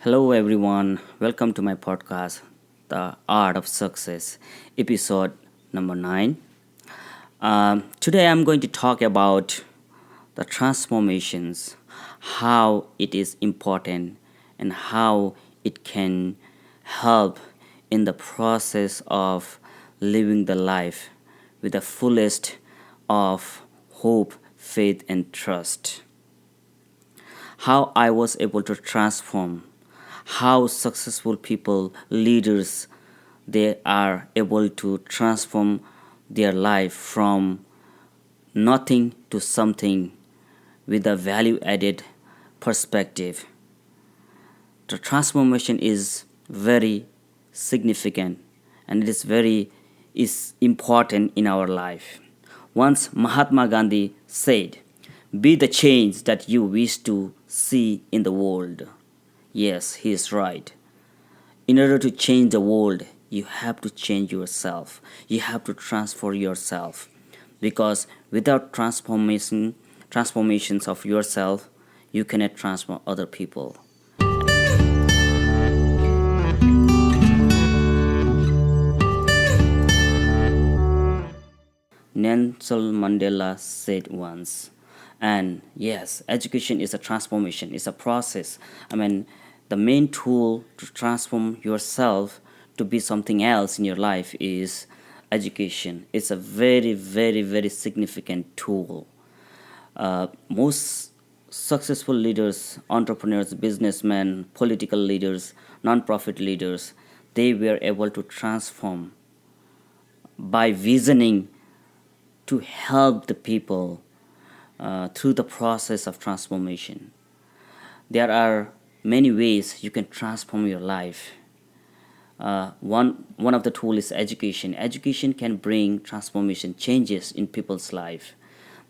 Hello, everyone. Welcome to my podcast, The Art of Success, episode number 9. Today, I'm going to talk about the transformations, how it is important, and how it can help in the process of living the life with the fullest of hope, faith, and trust. How I was able to transform, how successful people, leaders, they are able to transform their life from nothing to something with a value added perspective. The transformation is very significant and it is important in our life. Once Mahatma Gandhi said, "Be the change that you wish to see in the world." Yes, he is right. In order to change the world, you have to change yourself. You have to transform yourself. Because without transformations of yourself, you cannot transform other people. Nelson Mandela said once. And yes, education is a transformation, it's a process. The main tool to transform yourself to be something else in your life is education. It's a very, very, very significant tool. Most successful leaders, entrepreneurs, businessmen, political leaders, non-profit leaders, they were able to transform by visioning to help the people through the process of transformation. There are many ways you can transform your life. One of the tools is education. Education can bring transformation, changes in people's life.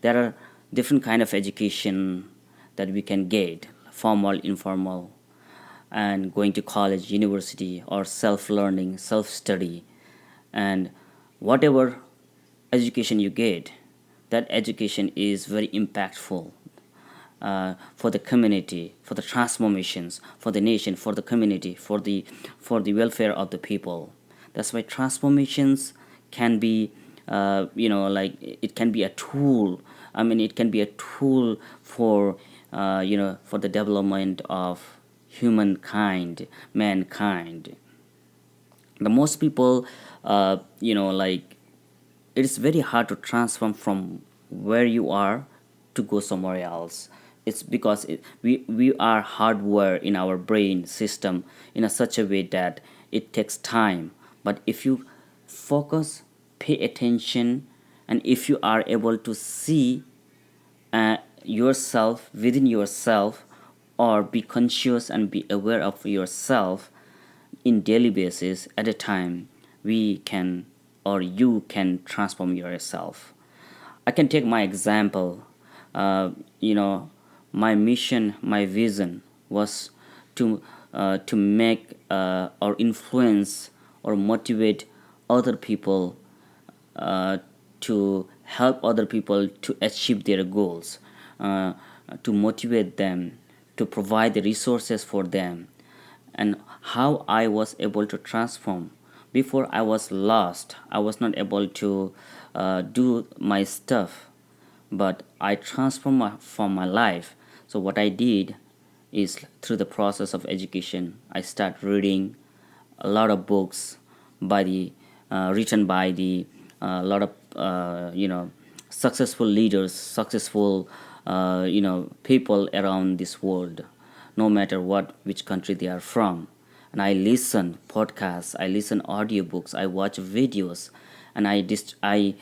There are different kind of education that we can get: formal, informal, and going to college, university, or self-learning, self-study, and whatever education you get, that education is very impactful for the community, for the transformations, for the nation, for the community, for the welfare of the people. That's why transformations can be, like it can be a tool. It can be a tool for, for the development of humankind, mankind. The most people, like it is very hard to transform from where you are to go somewhere else. It's because we are hardwired in our brain system in a such a way that it takes time. But if you focus, pay attention, and if you are able to see yourself within yourself, or be conscious and be aware of yourself in daily basis at a time, we can, or you can transform yourself. I can take my example. uh, you know my mission, my vision was to make or influence or motivate other people, uh, to help other people to achieve their goals, uh, to motivate them, to provide the resources for them. And how I was able to transform. Before, I was lost, I was not able to do my stuff, but I transformed from my life. So what I did is, through the process of education, I start reading a lot of books by the written by the lot of successful leaders, successful people around this world, no matter what which country they are from. And I listen podcasts, I listen audiobooks, I watch videos, and I distract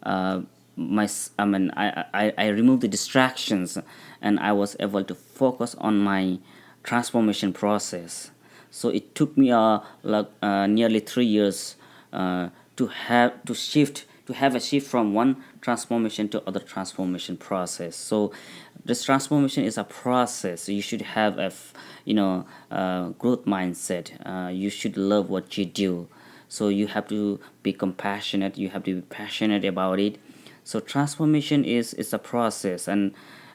uh, my I remove the distractions, and I was able to focus on my transformation process. So it took me nearly 3 years to have a shift from one transformation to other transformation process. So this transformation is a process. You should have growth mindset. You should love what you do. So you have to be compassionate, you have to be passionate about it. So transformation is a process, and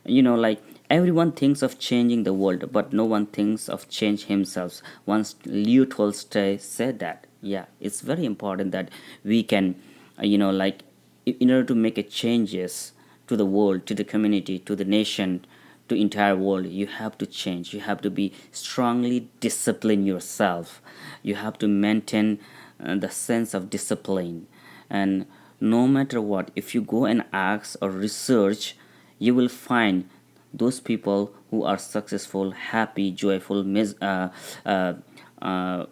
like everyone thinks of changing the world, but no one thinks of change himself. Once Leo Tolstoy said that. Yeah, it's very important that we can, like, in order to make a changes to the world, to the community, to the nation, to entire world, you have to change. You have to be strongly discipline yourself. You have to maintain the sense of discipline. And no matter what, if you go and ask or research, you will find those people who are successful, happy, joyful, uh, uh,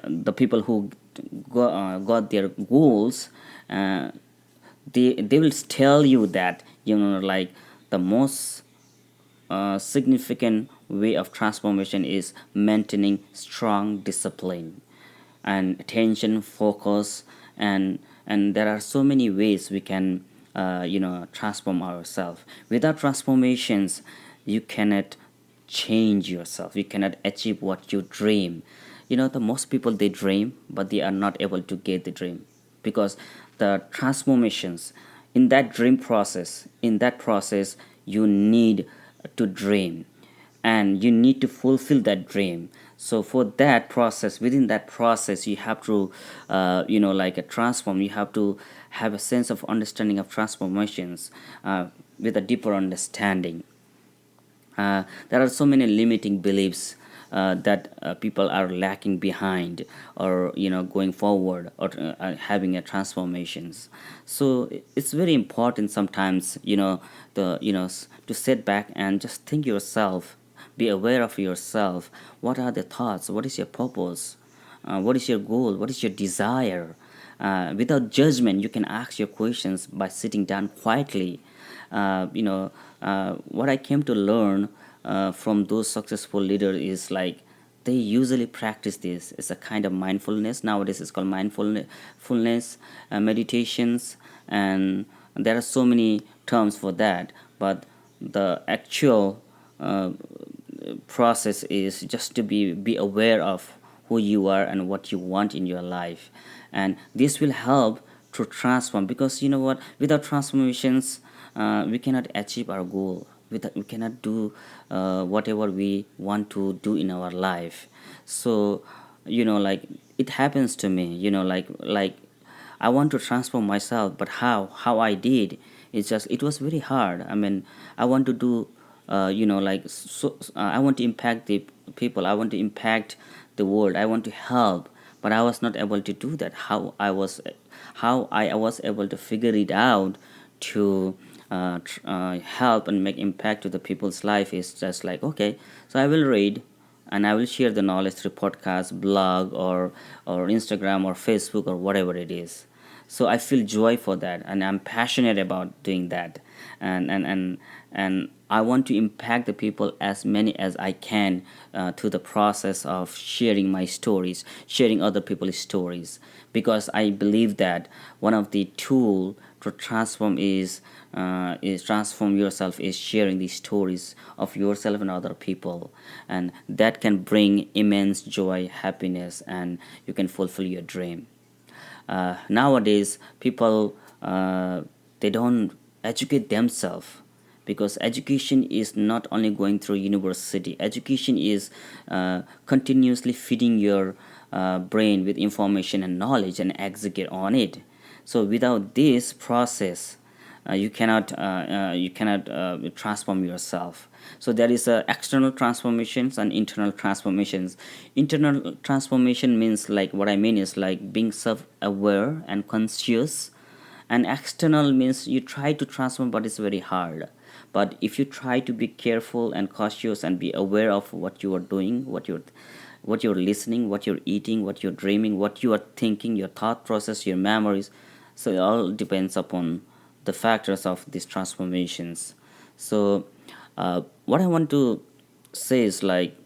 the people who got their goals, uh, they will tell you that, like, the most significant way of transformation is maintaining strong discipline and attention, focus, and there are so many ways we can transform ourselves. Without transformations, you cannot change yourself. You cannot achieve what you dream. The most people, they dream, but they are not able to get the dream, because the transformations in that process, you need to dream, and you need to fulfill that dream. So for that process, within that process, you have to like a transform. You have to have a sense of understanding of transformations, with a deeper understanding. There are so many limiting beliefs that people are lacking behind, or going forward, or having a transformations. So it's very important sometimes, to sit back and just think yourself, be aware of yourself. What are the thoughts? What is your purpose? What is your goal? What is your desire? Without judgment, you can ask your questions by sitting down quietly. What I came to learn from those successful leaders is like, they usually practice this. It's a kind of mindfulness. Nowadays, it's called mindfulness, meditations, and there are so many terms for that. But the actual process is just to be aware of who you are and what you want in your life, and this will help to transform. Because you know what, without transformations, we cannot achieve our goal. We cannot do whatever we want to do in our life. So like, it happens to me, like I want to transform myself, but how I did, it's just, it was very hard. I mean, I want to do, like, I want to impact the people. I want to impact the world. I want to help, but I was not able to do that. How I was able to figure it out to help and make impact to the people's life is just like, okay, so I will read and I will share the knowledge through podcast, blog, or Instagram or Facebook or whatever it is. So I feel joy for that, and I'm passionate about doing that, and I want to impact the people, as many as I can, to the process of sharing my stories, sharing other people's stories, because I believe that one of the tool to transform yourself is sharing the stories of yourself and other people, and that can bring immense joy, happiness, and you can fulfill your dream. Nowadays, people, they don't educate themselves, because education is not only going through university. Education is continuously feeding your brain with information and knowledge and execute on it. So without this process, you cannot transform yourself. So there is external transformations and internal transformations. Internal transformation means, like, what I mean is like being self-aware and conscious, and external means you try to transform, but it's very hard. But if you try to be careful and cautious and be aware of what you are doing, what you're listening, what you're eating, what you're dreaming, what you are thinking, your thought process, your memories. So it all depends upon the factors of these transformations. So what I want to say is like,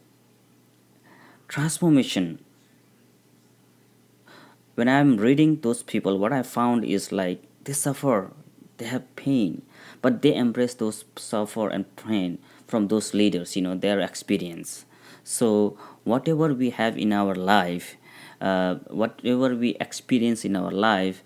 transformation, when I'm reading those people, what I found is like, they suffer, they have pain, but they embrace those suffer and pain from those leaders, their experience. So whatever we have in our life, whatever we experience in our life,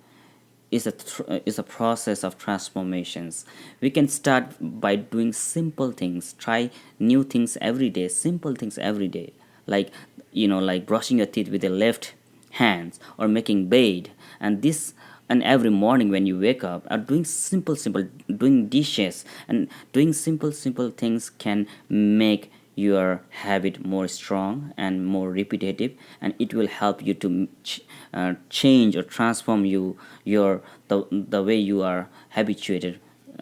is a process of transformations. We can start by doing simple things, try new things every day, simple things every day, like like brushing your teeth with the left hands or making bed, and this and every morning when you wake up, or doing simple doing dishes and doing simple things can make your habit more strong and more repetitive, and it will help you to change or transform the way you are habituated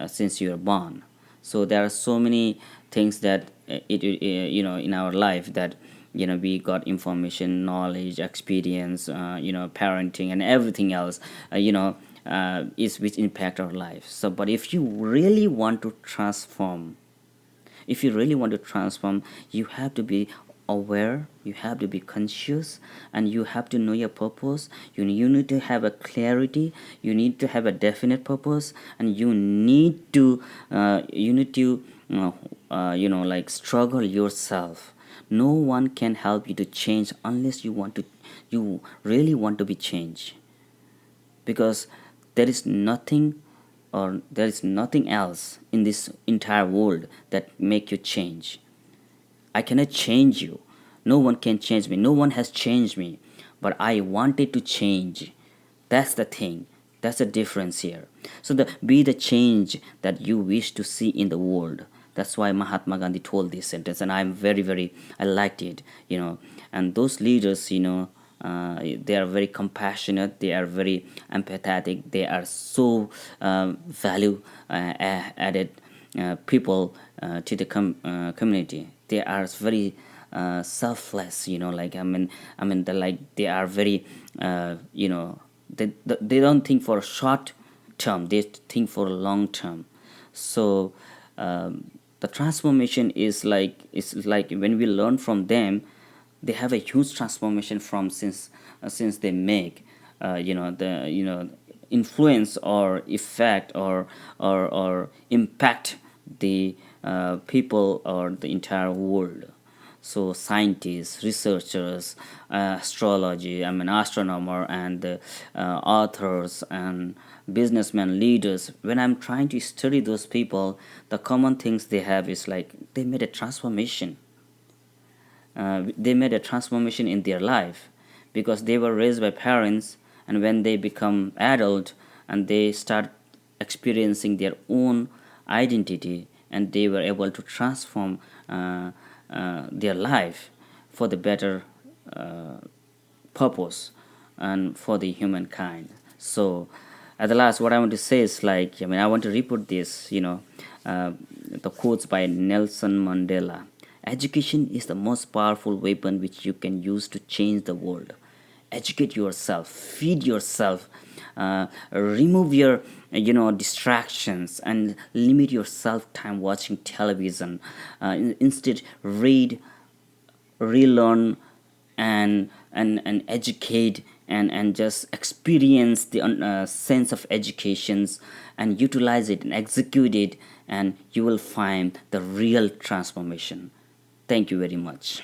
since you are born. So there are so many things that in our life that we got information, knowledge, experience, parenting and everything else, is which impact our life. So but if you really want to transform, you have to be aware, you have to be conscious, and you have to know your purpose. You need to have a clarity, you need to have a definite purpose, and you need to struggle yourself. No one can help you to change unless you really want to be changed, because there is nothing, or there is nothing else in this entire world that make you change. I cannot change you. No one can change me. No one has changed me, but I wanted to change. That's the thing. That's the difference here. So be the change that you wish to see in the world. That's why Mahatma Gandhi told this sentence, and I'm very I liked it. And those leaders, they are very compassionate. They are very empathetic. They are so value added people to the community. They are very selfless. They are very they don't think for short term, they think for long term. So the transformation is like when we learn from them, they have a huge transformation from since they make the influence or effect or impact the people or the entire world. So scientists, researchers, astrology, astronomer, and authors and businessmen, leaders. When I'm trying to study those people, the common things they have is like they made a transformation. They made a transformation in their life because they were raised by parents, and when they become adult and they start experiencing their own identity, and they were able to transform their life for the better purpose and for the humankind. So at the last, what I want to say is I want to report this, the quotes by Nelson Mandela. Education is the most powerful weapon which you can use to change the world. Educate yourself, feed yourself, remove your distractions, and limit your self time watching television. Instead, read, relearn, and educate, and just experience the sense of educations, and utilize it and execute it, and you will find the real transformation. Thank you very much.